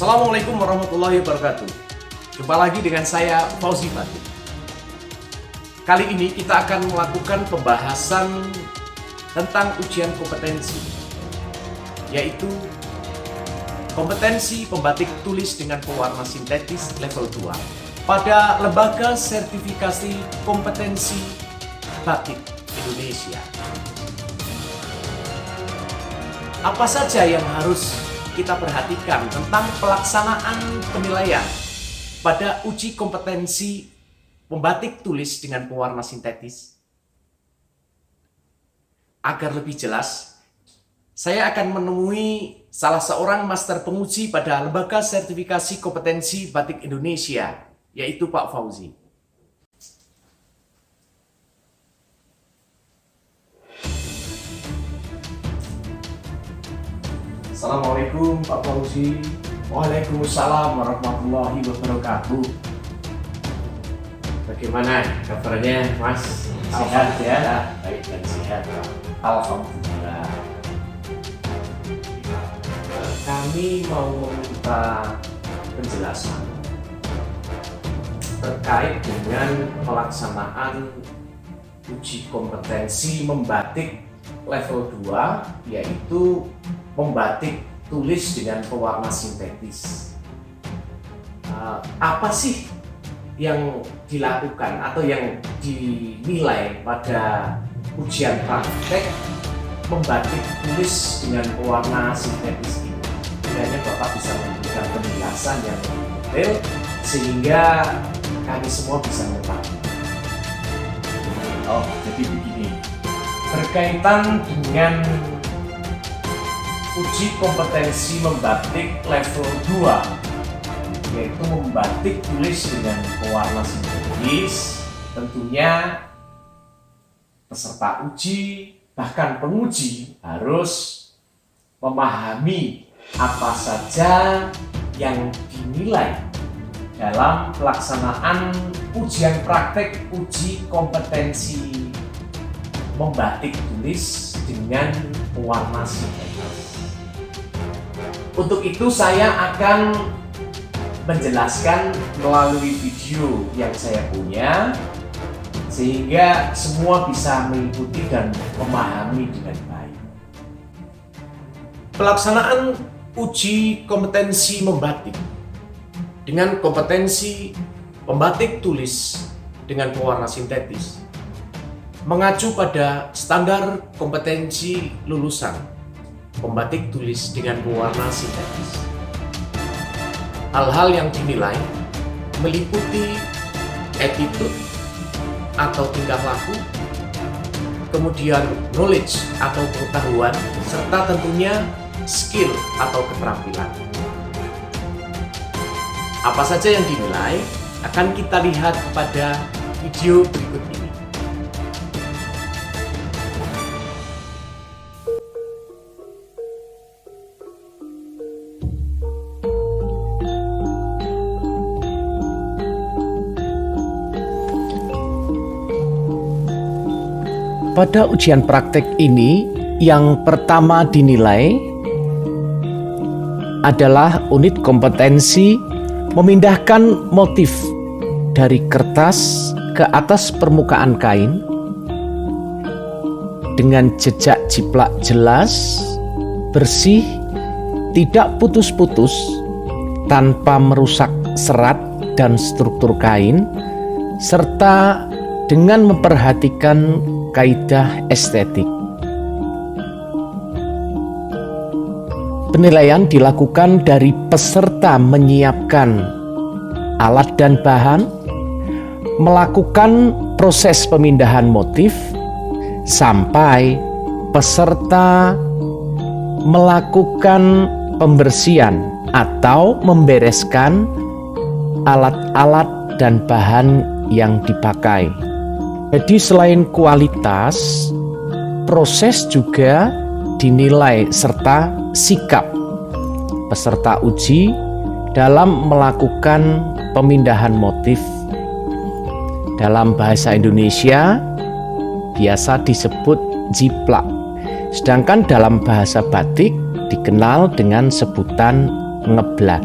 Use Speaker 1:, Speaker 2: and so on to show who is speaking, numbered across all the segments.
Speaker 1: Assalamualaikum warahmatullahi wabarakatuh. Jumpa lagi dengan saya, Fauzi Batik. Kali ini kita akan melakukan pembahasan tentang ujian kompetensi, yaitu kompetensi pembatik tulis dengan pewarna sintetis level 2 pada Lembaga Sertifikasi Kompetensi Batik Indonesia. Apa saja yang harus kita perhatikan tentang pelaksanaan penilaian pada uji kompetensi pembatik tulis dengan pewarna sintetis? Agar lebih jelas, saya akan menemui salah seorang master penguji pada Lembaga Sertifikasi Kompetensi Batik Indonesia, yaitu Pak Fauzi. Assalamualaikum Pak Fauzi. Waalaikumsalam warahmatullahi wabarakatuh. Bagaimana kabarnya Mas? Sehat ya? Baik dan sehat. Alhamdulillah. Kami mau meminta penjelasan terkait dengan pelaksanaan uji kompetensi membatik level 2, yaitu membatik tulis dengan pewarna sintetis. Apa sih yang dilakukan atau yang dinilai pada ujian praktek membatik tulis dengan pewarna sintetis ini? Kiranya Bapak bisa memberikan penjelasan yang detail sehingga kami semua bisa mengetahui. Oh, jadi begini. Berkaitan dengan uji kompetensi membatik level 2, yaitu membatik tulis dengan pewarna sintetis, tentunya peserta uji bahkan penguji harus memahami apa saja yang dinilai dalam pelaksanaan ujian praktek uji kompetensi membatik tulis dengan pewarna sintetis. Untuk itu saya akan menjelaskan melalui video yang saya punya sehingga semua bisa mengikuti dan memahami dengan baik. Pelaksanaan uji kompetensi membatik dengan kompetensi pembatik tulis dengan pewarna sintetis mengacu pada standar kompetensi lulusan pembatik tulis dengan pewarna sintetis. Hal-hal yang dinilai meliputi attitude atau tingkah laku, kemudian knowledge atau pengetahuan, serta tentunya skill atau keterampilan. Apa saja yang dinilai akan kita lihat pada video berikut ini. Pada ujian praktek ini, yang pertama dinilai adalah unit kompetensi memindahkan motif dari kertas ke atas permukaan kain dengan jejak jiplak jelas, bersih, tidak putus-putus, tanpa merusak serat dan struktur kain, serta dengan memperhatikan kaidah estetik. Penilaian dilakukan dari peserta menyiapkan alat dan bahan, melakukan proses pemindahan motif, sampai peserta melakukan pembersihan atau membereskan alat-alat dan bahan yang dipakai. Jadi selain kualitas, proses juga dinilai serta sikap peserta uji dalam melakukan pemindahan motif. Dalam bahasa Indonesia biasa disebut jiplak, sedangkan dalam bahasa batik dikenal dengan sebutan ngeblat.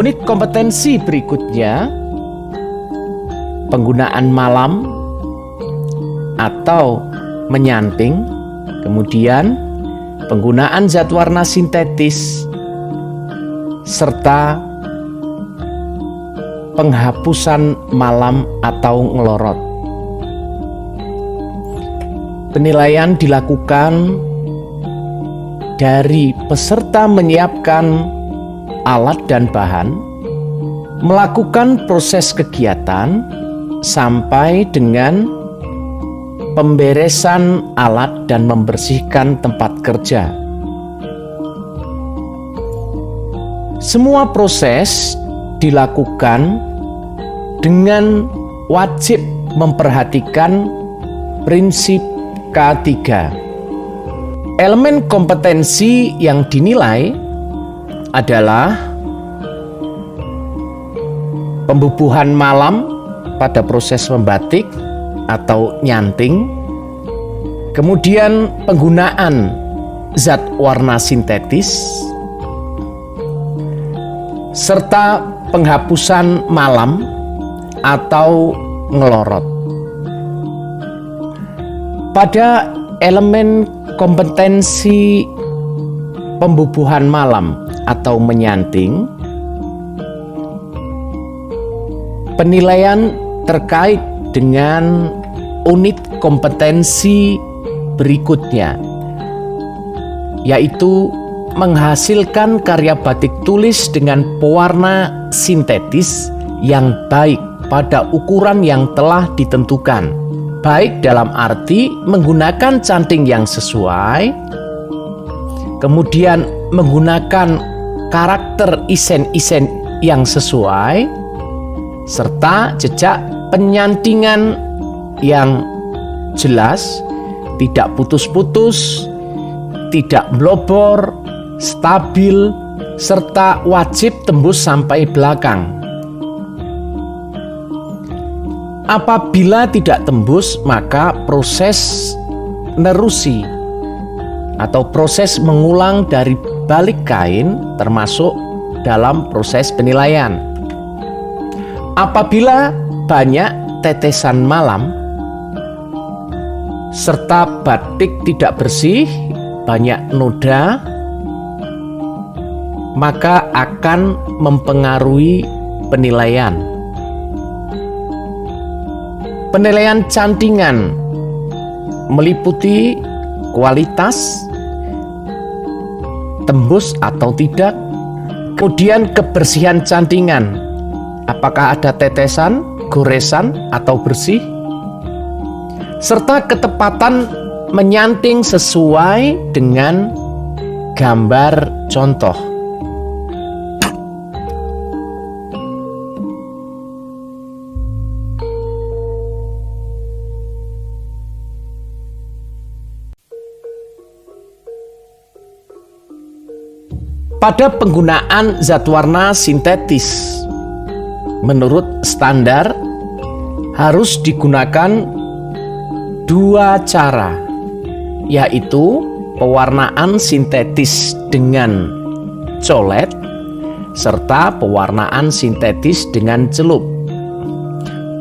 Speaker 2: Unit kompetensi berikutnya, penggunaan malam atau menyanting, kemudian penggunaan zat warna sintetis, serta penghapusan malam atau ngelorot. Penilaian dilakukan dari peserta menyiapkan alat dan bahan, melakukan proses kegiatan sampai dengan pemberesan alat dan membersihkan tempat kerja. Semua proses dilakukan dengan wajib memperhatikan prinsip K3. Elemen kompetensi yang dinilai adalah pembubuhan malam pada proses membatik atau nyanting, kemudian penggunaan zat warna sintetis, serta penghapusan malam atau ngelorot. Pada elemen kompetensi pembubuhan malam atau menyanting, penilaian terkait dengan unit kompetensi berikutnya, yaitu menghasilkan karya batik tulis dengan pewarna sintetis yang baik pada ukuran yang telah ditentukan, baik dalam arti menggunakan canting yang sesuai, kemudian menggunakan karakter isen-isen yang sesuai, serta jejak penyantingan yang jelas, tidak putus-putus, tidak melobor, stabil, serta wajib tembus sampai belakang. Apabila tidak tembus, maka proses nerusi atau proses mengulang dari balik kain termasuk dalam proses penilaian. Apabila banyak tetesan malam serta batik tidak bersih, banyak noda, maka akan mempengaruhi penilaian. Penilaian cantingan meliputi kualitas, tembus atau tidak, kemudian kebersihan cantingan, apakah ada tetesan, goresan, atau bersih, serta ketepatan menyanting sesuai dengan gambar contoh. Pada penggunaan zat warna sintetis, menurut standar harus digunakan dua cara, yaitu pewarnaan sintetis dengan colet serta pewarnaan sintetis dengan celup.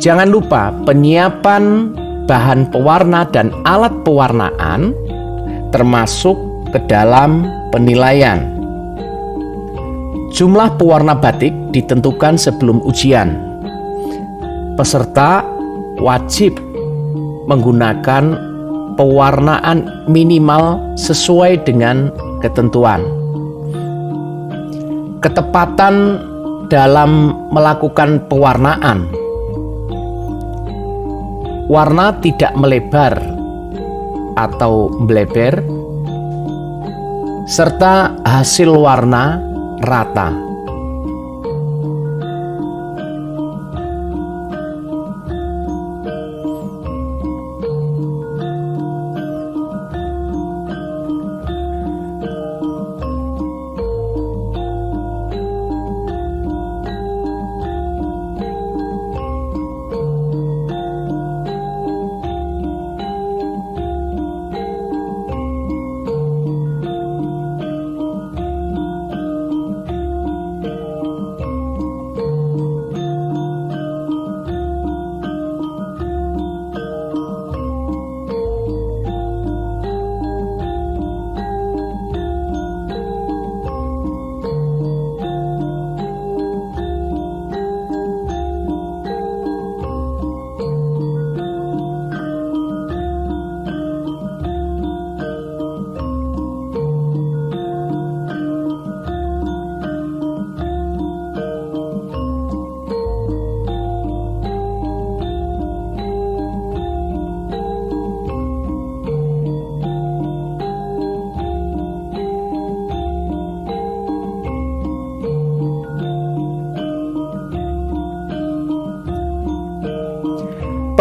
Speaker 2: Jangan lupa penyiapan bahan pewarna dan alat pewarnaan termasuk ke dalam penilaian. Jumlah pewarna batik ditentukan sebelum ujian. Peserta wajib menggunakan pewarnaan minimal sesuai dengan ketentuan. Ketepatan dalam melakukan pewarnaan. Warna tidak melebar atau bleber, serta hasil warna rata.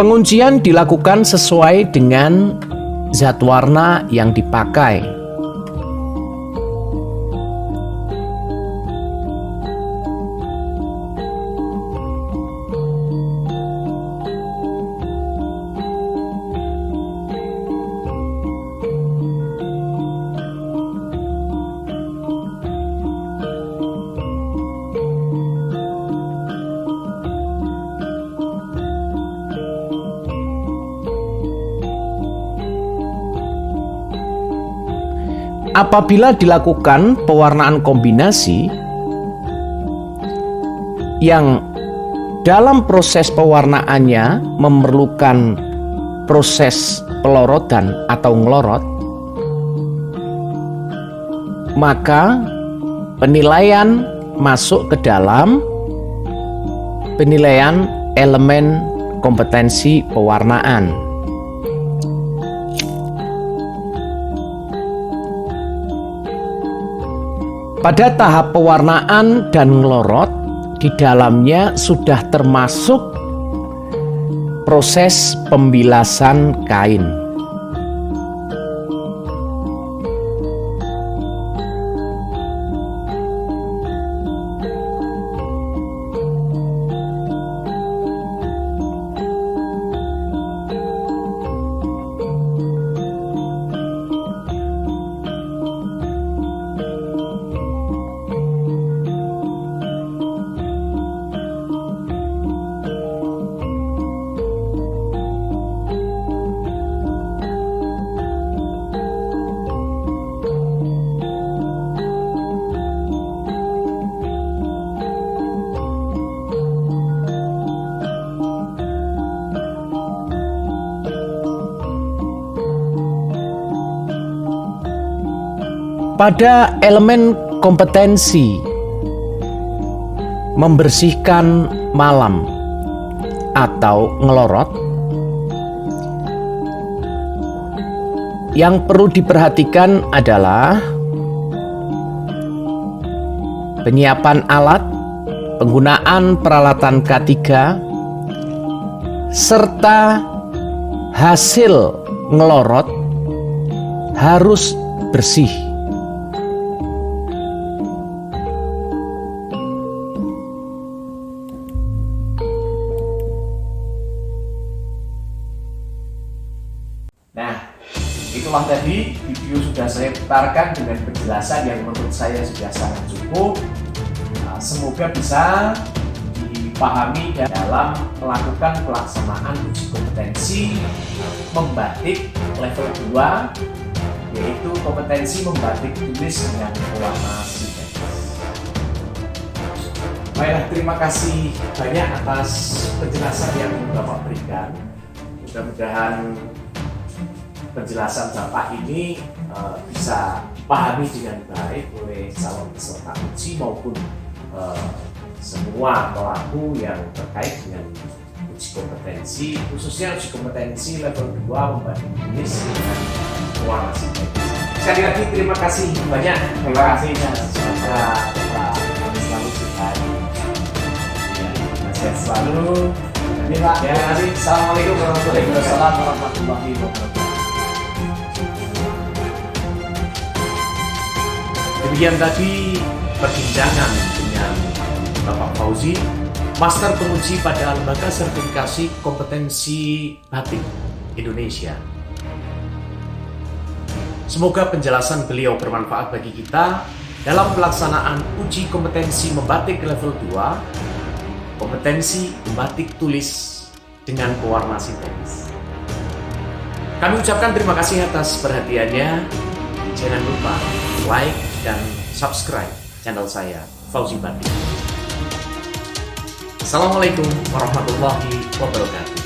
Speaker 2: Penguncian dilakukan sesuai dengan zat warna yang dipakai. Apabila dilakukan pewarnaan kombinasi yang dalam proses pewarnaannya memerlukan proses pelorotan atau ngelorot, maka penilaian masuk ke dalam penilaian elemen kompetensi pewarnaan. Pada tahap pewarnaan dan ngelorot, di dalamnya sudah termasuk proses pembilasan kain. Pada elemen kompetensi membersihkan malam atau ngelorot, yang perlu diperhatikan adalah penyiapan alat, penggunaan peralatan K3, serta hasil ngelorot harus bersih.
Speaker 1: Nah, itulah tadi video sudah saya putarkan dengan penjelasan yang menurut saya sudah sangat cukup. Semoga bisa dipahami dalam melakukan pelaksanaan uji kompetensi membatik level 2, yaitu kompetensi membatik tulis dengan pewarna sintetis. Baiklah, terima kasih banyak atas penjelasan yang Bapak berikan. Mudah-mudahan penjelasan Bapak ini bisa pahami dengan baik oleh calon peserta uji maupun semua pelaku yang terkait dengan uji kompetensi, khususnya uji kompetensi level 2 membatik tulis dengan pewarna sintetis. Sekali lagi terima kasih banyak. Terima kasih dan semoga Bapak selalu sehat. Sehat selalu. Ya, Assalamualaikum warahmatullahi wabarakatuh. Demikian tadi perbincangan dengan Bapak Fauzi, Master Penguji pada Lembaga Sertifikasi Kompetensi Batik Indonesia. Semoga penjelasan beliau bermanfaat bagi kita dalam pelaksanaan uji kompetensi membatik level 2, kompetensi membatik tulis dengan pewarna sintetis. Kami ucapkan terima kasih atas perhatiannya. Jangan lupa like dan subscribe channel saya, Fauzi Batik. Assalamualaikum warahmatullahi wabarakatuh.